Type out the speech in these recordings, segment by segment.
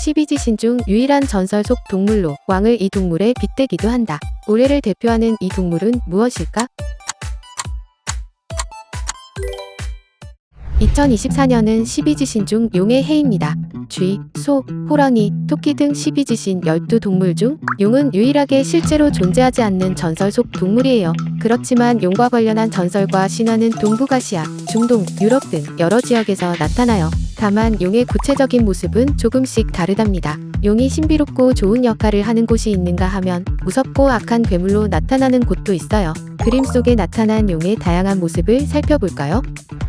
12지신 중 유일한 전설 속 동물로 왕을 이 동물에 빗대기도 한다. 올해를 대표하는 이 동물은 무엇일까? 2024년은 12지신 중 용의 해입니다. 쥐, 소, 호랑이, 토끼 등 12지신 12동물 중 용은 유일하게 실제로 존재하지 않는 전설 속 동물이에요. 그렇지만 용과 관련한 전설과 신화는 동북아시아, 중동, 유럽 등 여러 지역에서 나타나요. 다만 용의 구체적인 모습은 조금씩 다르답니다. 용이 신비롭고 좋은 역할을 하는 곳이 있는가 하면 무섭고 악한 괴물로 나타나는 곳도 있어요. 그림 속에 나타난 용의 다양한 모습을 살펴볼까요?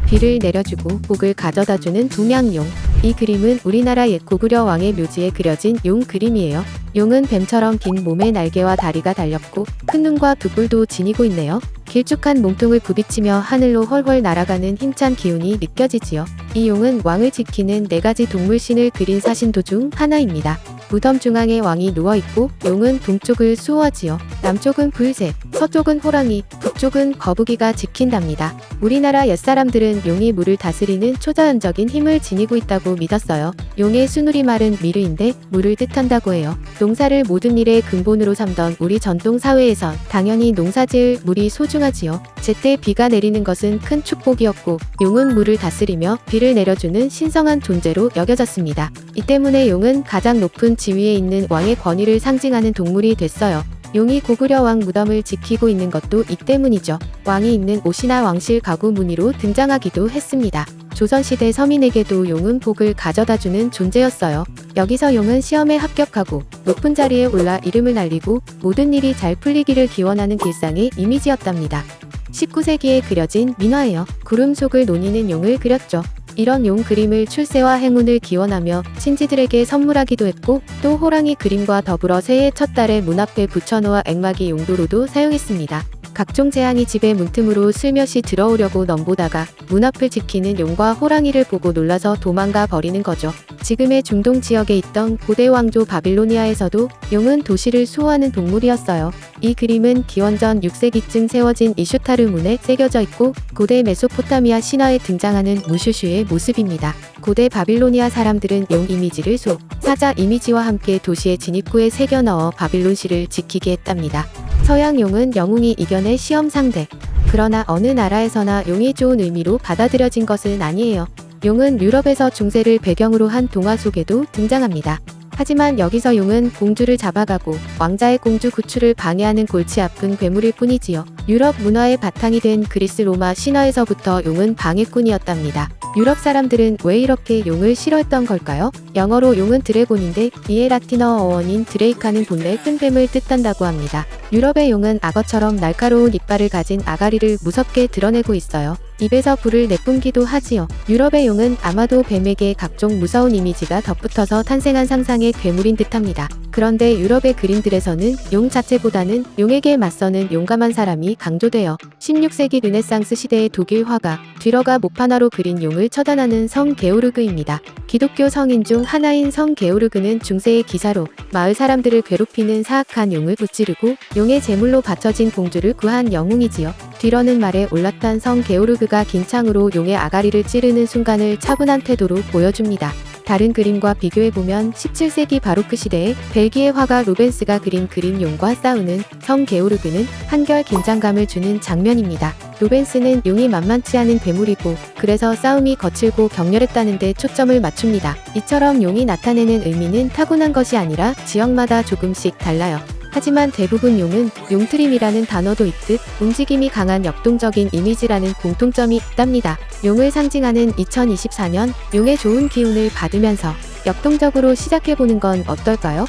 비를 내려주고 복을 가져다주는 동양용. 이 그림은 우리나라 옛 고구려 왕의 묘지에 그려진 용 그림이에요. 용은 뱀처럼 긴 몸에 날개와 다리가 달렸고 큰 눈과 두 뿔도 지니고 있네요. 길쭉한 몸통을 부비치며 하늘로 훨훨 날아가는 힘찬 기운이 느껴지지요. 이 용은 왕을 지키는 4가지 동물신을 그린 사신도 중 하나입니다. 무덤 중앙에 왕이 누워있고 용은 동쪽을 수호하지요. 남쪽은 불새, 서쪽은 호랑이, 북쪽은 거북이가 지킨답니다. 우리나라 옛사람들은 용이 물을 다스리는 초자연적인 힘을 지니고 있다고 믿었어요. 용의 순우리말은 미르인데 물을 뜻한다고 해요. 농사를 모든 일의 근본으로 삼던 우리 전통 사회에선 당연히 농사지을 물이 소중하지요. 제때 비가 내리는 것은 큰 축복이었고 용은 물을 다스리며 비를 내려주는 신성한 존재로 여겨졌습니다. 이 때문에 용은 가장 높은 지위에 있는 왕의 권위를 상징하는 동물이 됐어요. 용이 고구려 왕 무덤을 지키고 있는 것도 이 때문이죠. 왕이 입는 옷이나 왕실 가구 무늬로 등장하기도 했습니다. 조선시대 서민에게도 용은 복을 가져다주는 존재였어요. 여기서 용은 시험에 합격하고 높은 자리에 올라 이름을 날리고 모든 일이 잘 풀리기를 기원하는 길상의 이미지였답니다. 19세기에 그려진 민화예요. 구름 속을 노니는 용을 그렸죠. 이런 용 그림을 출세와 행운을 기원하며 친지들에게 선물하기도 했고 또 호랑이 그림과 더불어 새해 첫 달에 문 앞에 붙여놓아 액막이 용도로도 사용했습니다. 각종 재앙이 집에 문틈으로 슬며시 들어오려고 넘보다가 문 앞을 지키는 용과 호랑이를 보고 놀라서 도망가 버리는 거죠. 지금의 중동 지역에 있던 고대 왕조 바빌로니아에서도 용은 도시를 수호하는 동물이었어요. 이 그림은 기원전 6세기쯤 세워진 이슈타르 문에 새겨져 있고 고대 메소포타미아 신화에 등장하는 무슈슈의 모습입니다. 고대 바빌로니아 사람들은 용 이미지를 소, 사자 이미지와 함께 도시의 진입구에 새겨 넣어 바빌론시를 지키게 했답니다. 서양 용은 영웅이 이겨낼 시험 상대. 그러나 어느 나라에서나 용이 좋은 의미로 받아들여진 것은 아니에요. 용은 유럽에서 중세를 배경으로 한 동화 속에도 등장합니다. 하지만 여기서 용은 공주를 잡아가고 왕자의 공주 구출을 방해하는 골치 아픈 괴물일 뿐이지요. 유럽 문화의 바탕이 된 그리스 로마 신화에서부터 용은 방해꾼이었답니다. 유럽 사람들은 왜 이렇게 용을 싫어했던 걸까요? 영어로 용은 드래곤인데 이에 라틴어 어원인 드레이카는 본래 큰 뱀을 뜻한다고 합니다. 유럽의 용은 악어처럼 날카로운 이빨을 가진 아가리를 무섭게 드러내고 있어요. 입에서 불을 내뿜기도 하지요. 유럽의 용은 아마도 뱀에게 각종 무서운 이미지가 덧붙어서 탄생한 상상의 괴물인 듯합니다. 그런데 유럽의 그림들에서는 용 자체보다는 용에게 맞서는 용감한 사람이 강조돼요. 16세기 르네상스 시대의 독일 화가 뒤러가 목판화로 그린 용을 처단하는 성 게오르그입니다. 기독교 성인 중 하나인 성 게오르그는 중세의 기사로 마을 사람들을 괴롭히는 사악한 용을 무찌르고 용의 제물로 바쳐진 공주를 구한 영웅이지요. 뒤러는 말에 올랐던 성 게오르그가 긴 창으로 용의 아가리를 찌르는 순간을 차분한 태도로 보여줍니다. 다른 그림과 비교해보면 17세기 바로크 시대에 벨기에 화가 루벤스가 그린 그림 용과 싸우는 성 게오르그는 한결 긴장감을 주는 장면입니다. 루벤스는 용이 만만치 않은 괴물이고 그래서 싸움이 거칠고 격렬했다는 데 초점을 맞춥니다. 이처럼 용이 나타내는 의미는 타고난 것이 아니라 지역마다 조금씩 달라요. 하지만 대부분 용은 용트림이라는 단어도 있듯 움직임이 강한 역동적인 이미지라는 공통점이 있답니다. 용을 상징하는 2024년 용의 좋은 기운을 받으면서 역동적으로 시작해보는 건 어떨까요?